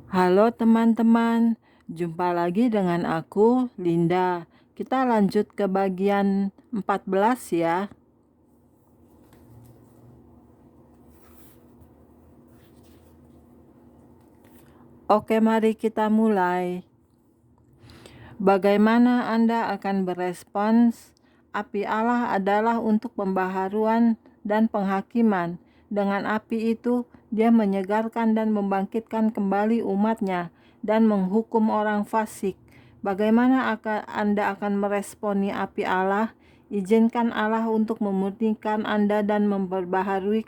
Halo teman-teman, jumpa lagi dengan aku, Linda. Kita lanjut ke bagian 14 ya. Oke, mari kita mulai. Bagaimana Anda akan berespons? Api Allah adalah untuk pembaharuan dan penghakiman. Dengan api itu, Dia menyegarkan dan membangkitkan kembali umatnya dan menghukum orang fasik. Bagaimana Anda akan meresponi api Allah? Izinkan Allah untuk memurnikan Anda dan memperbaharui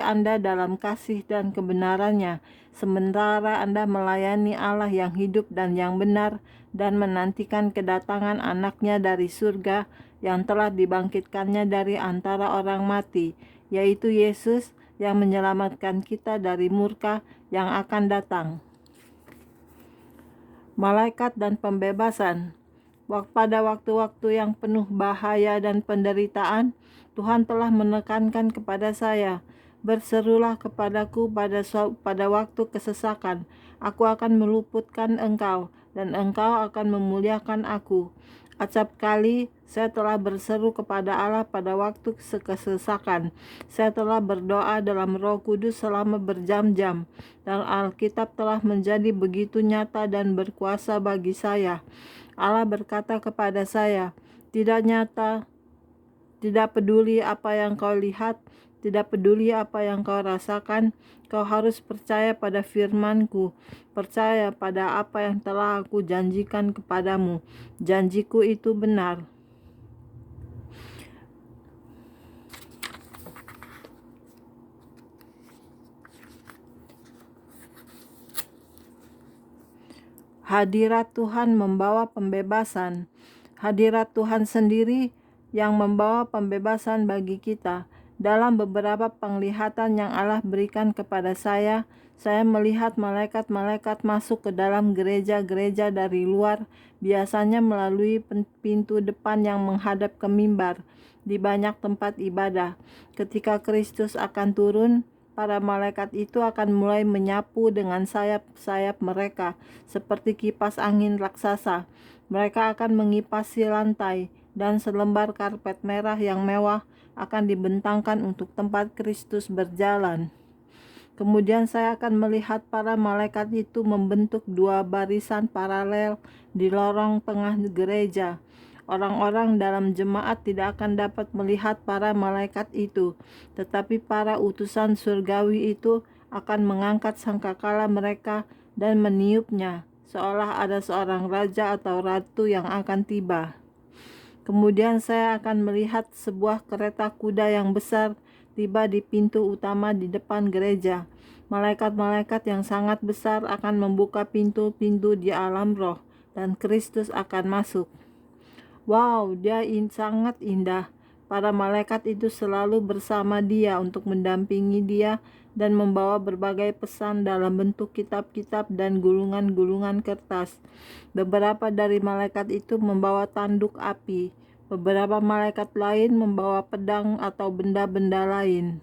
Anda dalam kasih dan kebenarannya, sementara Anda melayani Allah yang hidup dan yang benar dan menantikan kedatangan anaknya dari surga yang telah dibangkitkannya dari antara orang mati, yaitu Yesus yang menyelamatkan kita dari murka yang akan datang. Malaikat dan pembebasan. Pada waktu-waktu yang penuh bahaya dan penderitaan, Tuhan telah menekankan kepada saya, "Berserulah kepadaku pada waktu kesesakan. Aku akan meluputkan engkau, dan engkau akan memuliakan aku." Acap kali saya telah berseru kepada Allah pada waktu kesesakan. Saya telah berdoa dalam Roh Kudus selama berjam-jam, dan Alkitab telah menjadi begitu nyata dan berkuasa bagi saya. Allah berkata kepada saya, tidak peduli apa yang kau lihat, tidak peduli apa yang kau rasakan, kau harus percaya pada firman-Ku, percaya pada apa yang telah aku janjikan kepadamu. Janjiku itu benar. Hadirat Tuhan membawa pembebasan. Hadirat Tuhan sendiri yang membawa pembebasan bagi kita. Dalam beberapa penglihatan yang Allah berikan kepada saya melihat malaikat-malaikat masuk ke dalam gereja-gereja dari luar, biasanya melalui pintu depan yang menghadap ke mimbar di banyak tempat ibadah. Ketika Kristus akan turun, para malaikat itu akan mulai menyapu dengan sayap-sayap mereka, seperti kipas angin raksasa. Mereka akan mengipasi lantai, dan selembar karpet merah yang mewah akan dibentangkan untuk tempat Kristus berjalan. Kemudian saya akan melihat para malaikat itu membentuk dua barisan paralel di lorong tengah gereja. Orang-orang dalam jemaat tidak akan dapat melihat para malaikat itu, tetapi para utusan surgawi itu akan mengangkat sangkakala mereka dan meniupnya, seolah ada seorang raja atau ratu yang akan tiba. Kemudian saya akan melihat sebuah kereta kuda yang besar tiba di pintu utama di depan gereja. Malaikat-malaikat yang sangat besar akan membuka pintu-pintu di alam roh, dan Kristus akan masuk. Wow, dia sangat indah. Para malaikat itu selalu bersama dia untuk mendampingi dia dan membawa berbagai pesan dalam bentuk kitab-kitab dan gulungan-gulungan kertas. Beberapa dari malaikat itu membawa tanduk api. Beberapa malaikat lain membawa pedang atau benda-benda lain.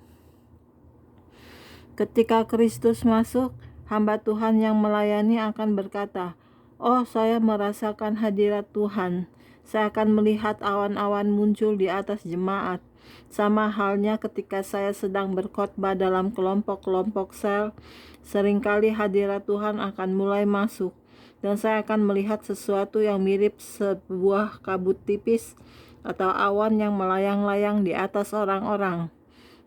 Ketika Kristus masuk, hamba Tuhan yang melayani akan berkata, "Oh, saya merasakan hadirat Tuhan." Saya akan melihat awan-awan muncul di atas jemaat. Sama halnya ketika saya sedang berkhotbah dalam kelompok-kelompok sel, seringkali hadirat Tuhan akan mulai masuk, dan saya akan melihat sesuatu yang mirip sebuah kabut tipis atau awan yang melayang-layang di atas orang-orang.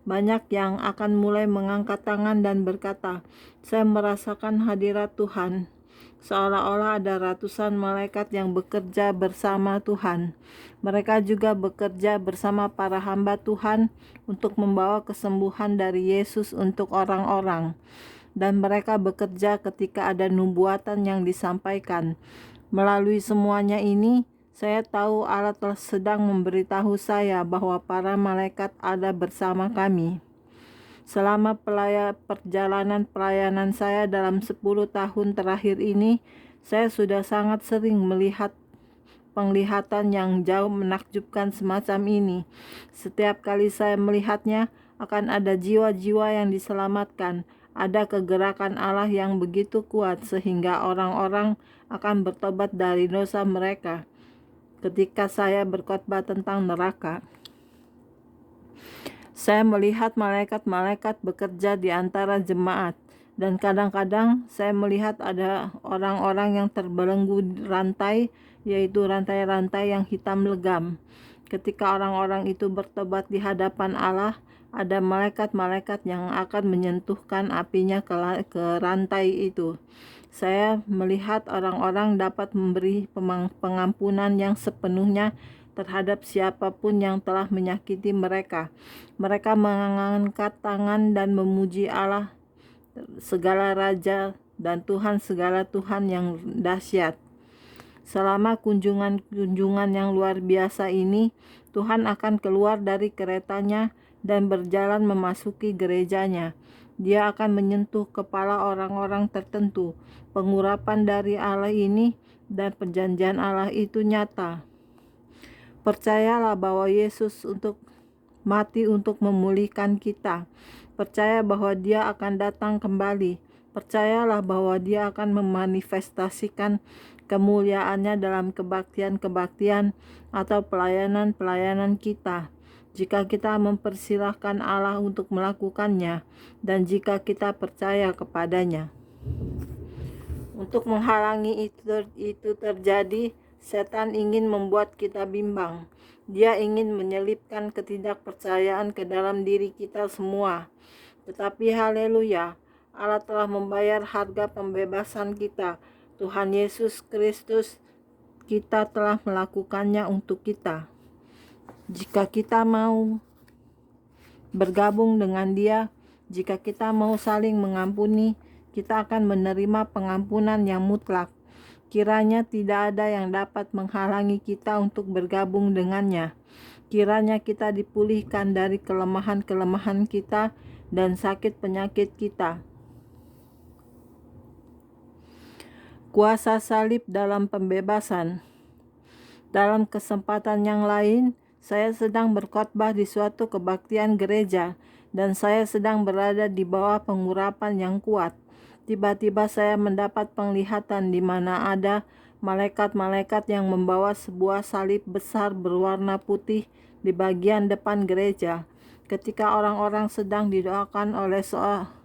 Banyak yang akan mulai mengangkat tangan dan berkata, "Saya merasakan hadirat Tuhan." Seolah-olah ada ratusan malaikat yang bekerja bersama Tuhan. Mereka juga bekerja bersama para hamba Tuhan untuk membawa kesembuhan dari Yesus untuk orang-orang. Dan mereka bekerja ketika ada nubuatan yang disampaikan. Melalui semuanya ini, saya tahu Allah telah sedang memberitahu saya bahwa para malaikat ada bersama kami. Selama perjalanan pelayanan saya dalam 10 tahun terakhir ini, saya sudah sangat sering melihat penglihatan yang jauh menakjubkan semacam ini. Setiap kali saya melihatnya, akan ada jiwa-jiwa yang diselamatkan, ada kegerakan Allah yang begitu kuat sehingga orang-orang akan bertobat dari dosa mereka. Ketika saya berkhotbah tentang neraka, saya melihat malaikat-malaikat bekerja di antara jemaat, dan kadang-kadang saya melihat ada orang-orang yang terbelenggu rantai, yaitu rantai-rantai yang hitam legam. Ketika orang-orang itu bertobat di hadapan Allah, ada malaikat-malaikat yang akan menyentuhkan apinya ke rantai itu. Saya melihat orang-orang dapat memberi pengampunan yang sepenuhnya terhadap siapapun yang telah menyakiti mereka. Mereka mengangkat tangan dan memuji Allah, segala raja dan Tuhan segala Tuhan yang dahsyat. Selama kunjungan yang luar biasa ini, Tuhan akan keluar dari keretanya dan berjalan memasuki gerejanya. Dia akan menyentuh kepala orang-orang tertentu. Pengurapan dari Allah ini dan perjanjian Allah itu nyata. Percayalah bahwa Yesus mati untuk memulihkan kita. Percaya bahwa Dia akan datang kembali. Percayalah bahwa Dia akan memanifestasikan kemuliaannya dalam kebaktian-kebaktian atau pelayanan-pelayanan kita, jika kita mempersilahkan Allah untuk melakukannya dan jika kita percaya kepadanya. Untuk menghalangi itu terjadi, setan ingin membuat kita bimbang. Dia ingin menyelipkan ketidakpercayaan ke dalam diri kita semua. Tetapi haleluya, Allah telah membayar harga pembebasan kita. Tuhan Yesus Kristus, kita telah melakukannya untuk kita. Jika kita mau bergabung dengan Dia, jika kita mau saling mengampuni, kita akan menerima pengampunan yang mutlak. Kiranya tidak ada yang dapat menghalangi kita untuk bergabung dengannya. Kiranya kita dipulihkan dari kelemahan-kelemahan kita dan sakit penyakit kita. Kuasa salib dalam pembebasan. Dalam kesempatan yang lain, saya sedang berkhotbah di suatu kebaktian gereja dan saya sedang berada di bawah pengurapan yang kuat. Tiba-tiba saya mendapat penglihatan di mana ada malaikat-malaikat yang membawa sebuah salib besar berwarna putih di bagian depan gereja. Ketika orang-orang sedang didoakan oleh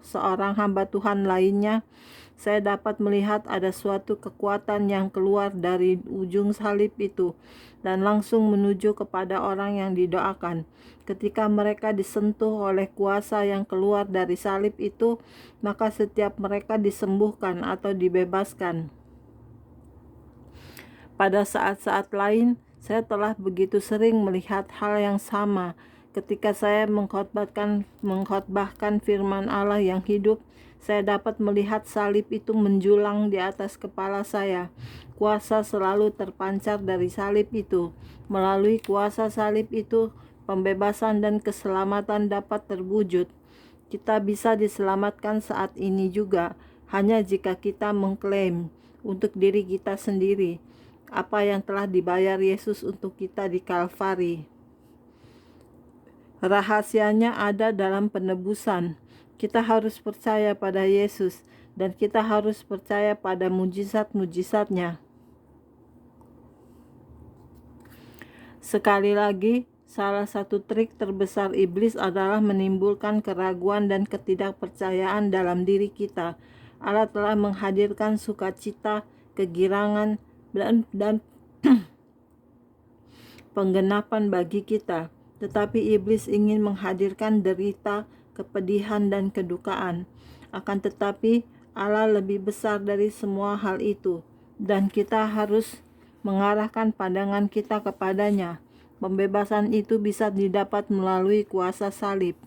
seorang hamba Tuhan lainnya, saya dapat melihat ada suatu kekuatan yang keluar dari ujung salib itu dan langsung menuju kepada orang yang didoakan. Ketika mereka disentuh oleh kuasa yang keluar dari salib itu, maka setiap mereka disembuhkan atau dibebaskan. Pada saat-saat lain, saya telah begitu sering melihat hal yang sama. Ketika saya mengkhotbahkan firman Allah yang hidup, saya dapat melihat salib itu menjulang di atas kepala saya. Kuasa selalu terpancar dari salib itu. Melalui kuasa salib itu, pembebasan dan keselamatan dapat terwujud. Kita bisa diselamatkan saat ini juga, hanya jika kita mengklaim untuk diri kita sendiri apa yang telah dibayar Yesus untuk kita di Kalvari. Rahasianya ada dalam penebusan. Kita harus percaya pada Yesus dan kita harus percaya pada mujizat-mujizatnya. Sekali lagi, salah satu trik terbesar iblis adalah menimbulkan keraguan dan ketidakpercayaan dalam diri kita. Allah telah menghadirkan sukacita, kegirangan, dan penggenapan bagi kita. Tetapi iblis ingin menghadirkan derita, kepedihan, dan kedukaan. Akan tetapi Allah lebih besar dari semua hal itu, dan kita harus mengarahkan pandangan kita kepadanya. Pembebasan itu bisa didapat melalui kuasa salib.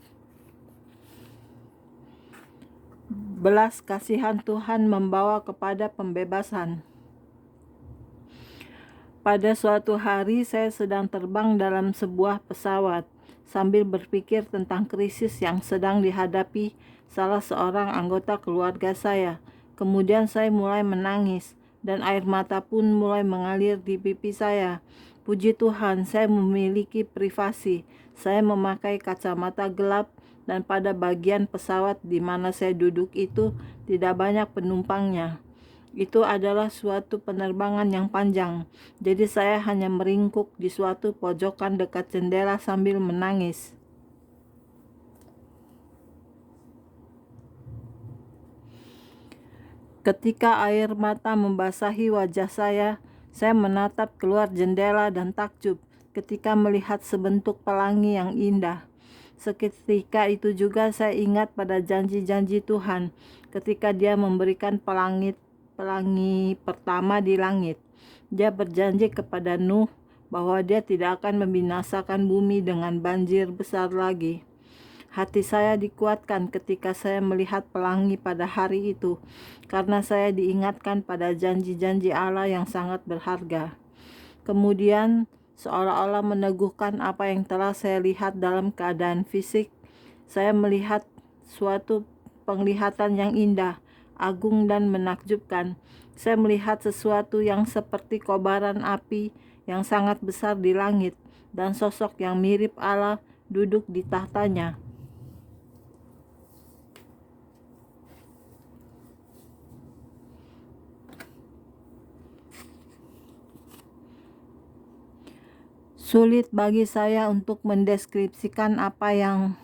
Belas kasihan Tuhan membawa kepada pembebasan. Pada suatu hari saya sedang terbang dalam sebuah pesawat sambil berpikir tentang krisis yang sedang dihadapi salah seorang anggota keluarga saya. Kemudian saya mulai menangis dan air mata pun mulai mengalir di pipi saya. Puji Tuhan, saya memiliki privasi. Saya memakai kacamata gelap dan pada bagian pesawat di mana saya duduk itu tidak banyak penumpangnya. Itu adalah suatu penerbangan yang panjang, jadi saya hanya meringkuk di suatu pojokan dekat jendela sambil menangis. Ketika air mata membasahi wajah saya menatap keluar jendela dan takjub ketika melihat sebentuk pelangi yang indah. Seketika itu juga saya ingat pada janji-janji Tuhan ketika Dia memberikan pelangi pertama di langit. Dia berjanji kepada Nuh bahwa Dia tidak akan membinasakan bumi dengan banjir besar lagi. Hati saya dikuatkan ketika saya melihat pelangi pada hari itu, karena saya diingatkan pada janji-janji Allah yang sangat berharga. Kemudian, seolah-olah meneguhkan apa yang telah saya lihat dalam keadaan fisik, saya melihat suatu penglihatan yang indah, agung dan menakjubkan. Saya melihat sesuatu yang seperti kobaran api yang sangat besar di langit, dan sosok yang mirip Allah duduk di tahtanya. Sulit bagi saya untuk mendeskripsikan apa yang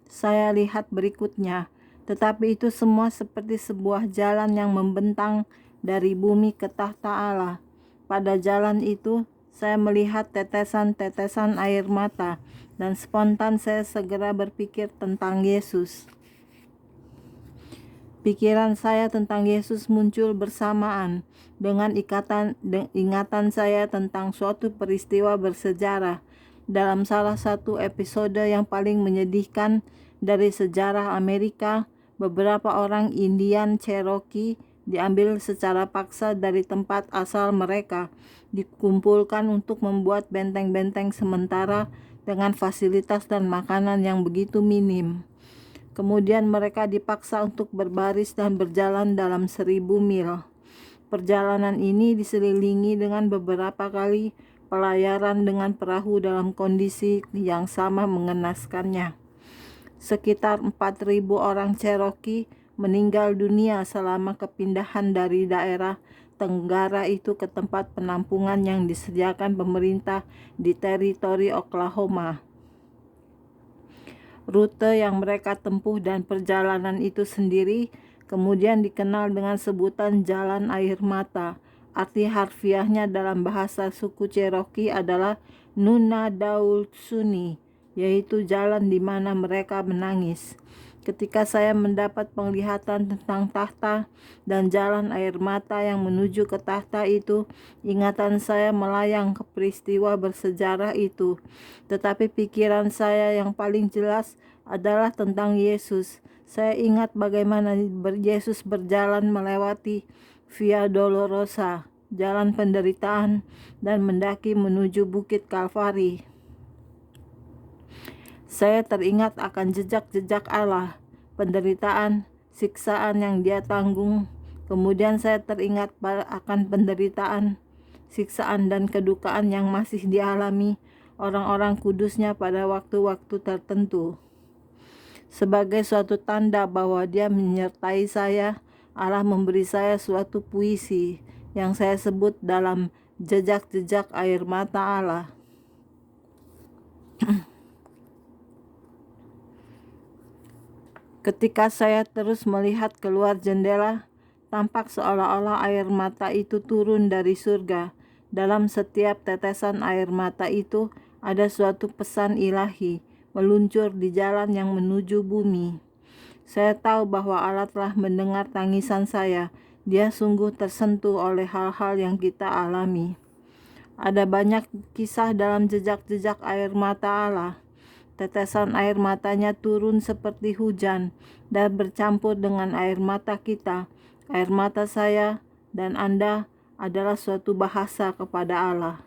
saya lihat berikutnya, tetapi itu semua seperti sebuah jalan yang membentang dari bumi ke tahta Allah. Pada jalan itu, saya melihat tetesan-tetesan air mata, dan spontan saya segera berpikir tentang Yesus. Pikiran saya tentang Yesus muncul bersamaan dengan ingatan saya tentang suatu peristiwa bersejarah dalam salah satu episode yang paling menyedihkan dari sejarah Amerika. Beberapa orang Indian Cherokee diambil secara paksa dari tempat asal mereka, dikumpulkan untuk membuat benteng-benteng sementara dengan fasilitas dan makanan yang begitu minim. Kemudian mereka dipaksa untuk berbaris dan berjalan dalam 1000 mil. Perjalanan ini diselilingi dengan beberapa kali pelayaran dengan perahu dalam kondisi yang sama mengenaskannya. Sekitar 4.000 orang Cherokee meninggal dunia selama kepindahan dari daerah tenggara itu ke tempat penampungan yang disediakan pemerintah di teritori Oklahoma. Rute yang mereka tempuh dan perjalanan itu sendiri kemudian dikenal dengan sebutan Jalan Air Mata. Arti harfiahnya dalam bahasa suku Cherokee adalah Nuna Daul Suni, yaitu jalan di mana mereka menangis. Ketika saya mendapat penglihatan tentang tahta dan jalan air mata yang menuju ke tahta itu, ingatan saya melayang ke peristiwa bersejarah itu. Tetapi pikiran saya yang paling jelas adalah tentang Yesus. Saya ingat bagaimana Yesus berjalan melewati Via Dolorosa, jalan penderitaan, dan mendaki menuju Bukit Kalvari. Saya teringat akan jejak-jejak Allah, penderitaan, siksaan yang Dia tanggung. Kemudian saya teringat akan penderitaan, siksaan dan kedukaan yang masih dialami orang-orang kudusnya pada waktu-waktu tertentu. Sebagai suatu tanda bahwa Dia menyertai saya, Allah memberi saya suatu puisi yang saya sebut dalam jejak-jejak air mata Allah. Ketika saya terus melihat keluar jendela, tampak seolah-olah air mata itu turun dari surga. Dalam setiap tetesan air mata itu ada suatu pesan ilahi meluncur di jalan yang menuju bumi. Saya tahu bahwa Allah telah mendengar tangisan saya. Dia sungguh tersentuh oleh hal-hal yang kita alami. Ada banyak kisah dalam jejak-jejak air mata Allah. Tetesan air matanya turun seperti hujan dan bercampur dengan air mata kita. Air mata saya dan Anda adalah suatu bahasa kepada Allah.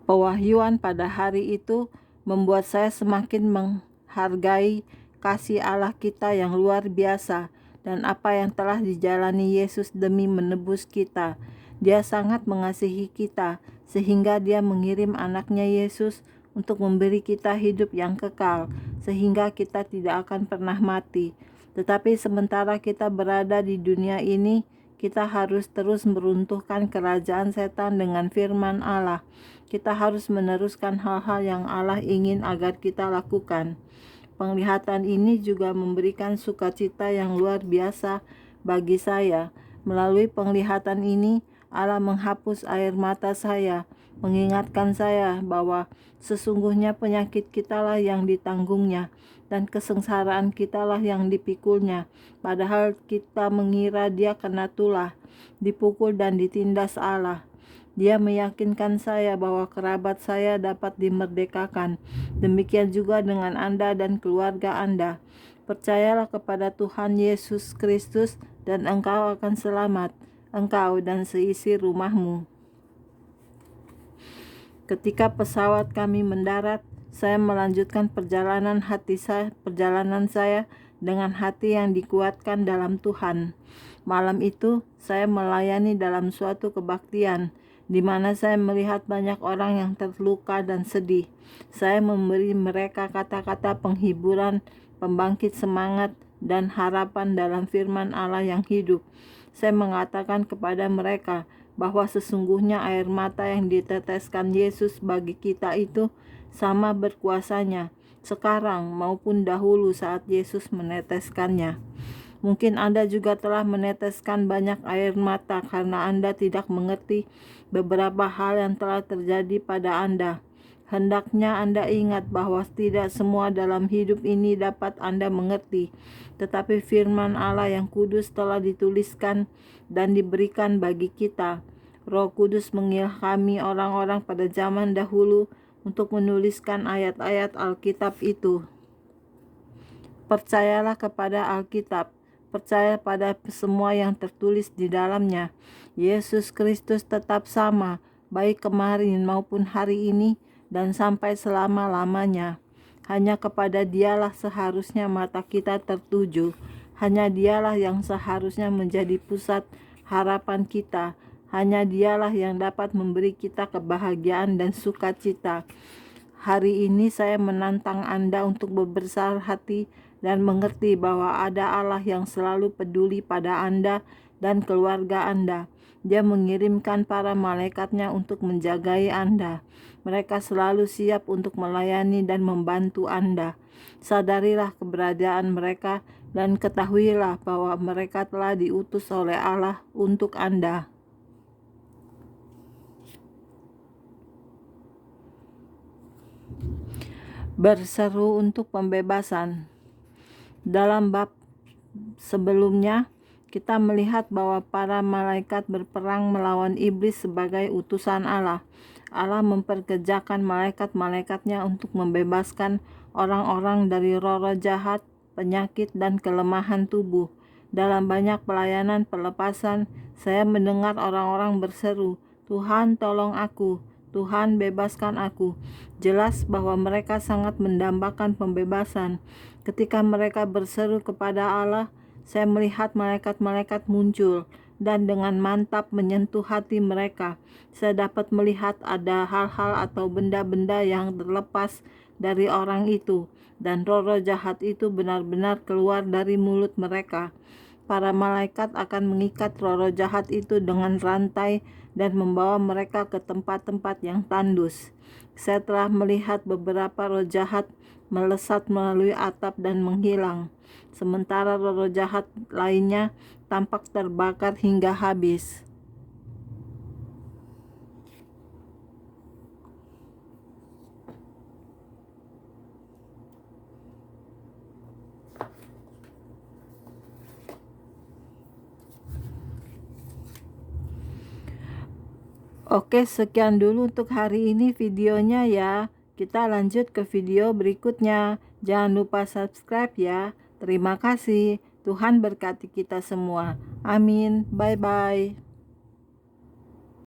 Pewahyuan pada hari itu membuat saya semakin menghargai kasih Allah kita yang luar biasa dan apa yang telah dijalani Yesus demi menebus kita. Dia sangat mengasihi kita, sehingga Dia mengirim anaknya Yesus untuk memberi kita hidup yang kekal, sehingga kita tidak akan pernah mati. Tetapi sementara kita berada di dunia ini, kita harus terus meruntuhkan kerajaan setan dengan firman Allah. Kita harus meneruskan hal-hal yang Allah ingin agar kita lakukan. Penglihatan ini juga memberikan sukacita yang luar biasa bagi saya. Melalui penglihatan ini, Allah menghapus air mata saya, mengingatkan saya bahwa sesungguhnya penyakit kitalah yang ditanggungnya, dan kesengsaraan kitalah yang dipikulnya. Padahal kita mengira Dia kena tulah, dipukul dan ditindas Allah. Dia meyakinkan saya bahwa kerabat saya dapat dimerdekakan. Demikian juga dengan Anda dan keluarga Anda. Percayalah kepada Tuhan Yesus Kristus dan engkau akan selamat, engkau dan seisi rumahmu. Ketika pesawat kami mendarat, saya melanjutkan perjalanan saya dengan hati yang dikuatkan dalam Tuhan. Malam itu, saya melayani dalam suatu kebaktian, di mana saya melihat banyak orang yang terluka dan sedih. Saya memberi mereka kata-kata penghiburan, pembangkit semangat, dan harapan dalam firman Allah yang hidup. Saya mengatakan kepada mereka bahwa sesungguhnya air mata yang diteteskan Yesus bagi kita itu sama berkuasanya sekarang maupun dahulu saat Yesus meneteskannya. Mungkin Anda juga telah meneteskan banyak air mata karena Anda tidak mengerti beberapa hal yang telah terjadi pada Anda. Hendaknya Anda ingat bahwa tidak semua dalam hidup ini dapat Anda mengerti, tetapi firman Allah yang kudus telah dituliskan dan diberikan bagi kita. Roh Kudus mengilhami orang-orang pada zaman dahulu untuk menuliskan ayat-ayat Alkitab itu. Percayalah kepada Alkitab, percaya pada semua yang tertulis di dalamnya. Yesus Kristus tetap sama, baik kemarin maupun hari ini, dan sampai selama-lamanya. Hanya kepada Dialah seharusnya mata kita tertuju. Hanya Dialah yang seharusnya menjadi pusat harapan kita. Hanya Dialah yang dapat memberi kita kebahagiaan dan sukacita. Hari ini saya menantang Anda untuk berbesar hati dan mengerti bahwa ada Allah yang selalu peduli pada Anda dan keluarga Anda. Dia mengirimkan para malaikatnya untuk menjagai Anda. Mereka selalu siap untuk melayani dan membantu Anda. Sadarilah keberadaan mereka dan ketahuilah bahwa mereka telah diutus oleh Allah untuk Anda. Berseru untuk pembebasan. Dalam bab sebelumnya, kita melihat bahwa para malaikat berperang melawan iblis sebagai utusan Allah. Allah memperkerjakan malaikat-malaikatnya untuk membebaskan orang-orang dari roh-roh jahat, penyakit, dan kelemahan tubuh. Dalam banyak pelayanan pelepasan, saya mendengar orang-orang berseru, "Tuhan, tolong aku. Tuhan, bebaskan aku." Jelas bahwa mereka sangat mendambakan pembebasan. Ketika mereka berseru kepada Allah, saya melihat malaikat-malaikat muncul dan dengan mantap menyentuh hati mereka. Saya dapat melihat ada hal-hal atau benda-benda yang terlepas dari orang itu, dan roh-roh jahat itu benar-benar keluar dari mulut mereka. Para malaikat akan mengikat roh-roh jahat itu dengan rantai dan membawa mereka ke tempat-tempat yang tandus. Saya telah melihat beberapa roh jahat melesat melalui atap dan menghilang, sementara roh-roh jahat lainnya tampak terbakar hingga habis. Oke, sekian dulu untuk hari ini videonya ya. Kita lanjut ke video berikutnya. Jangan lupa subscribe ya. Terima kasih. Tuhan berkati kita semua. Amin. Bye-bye.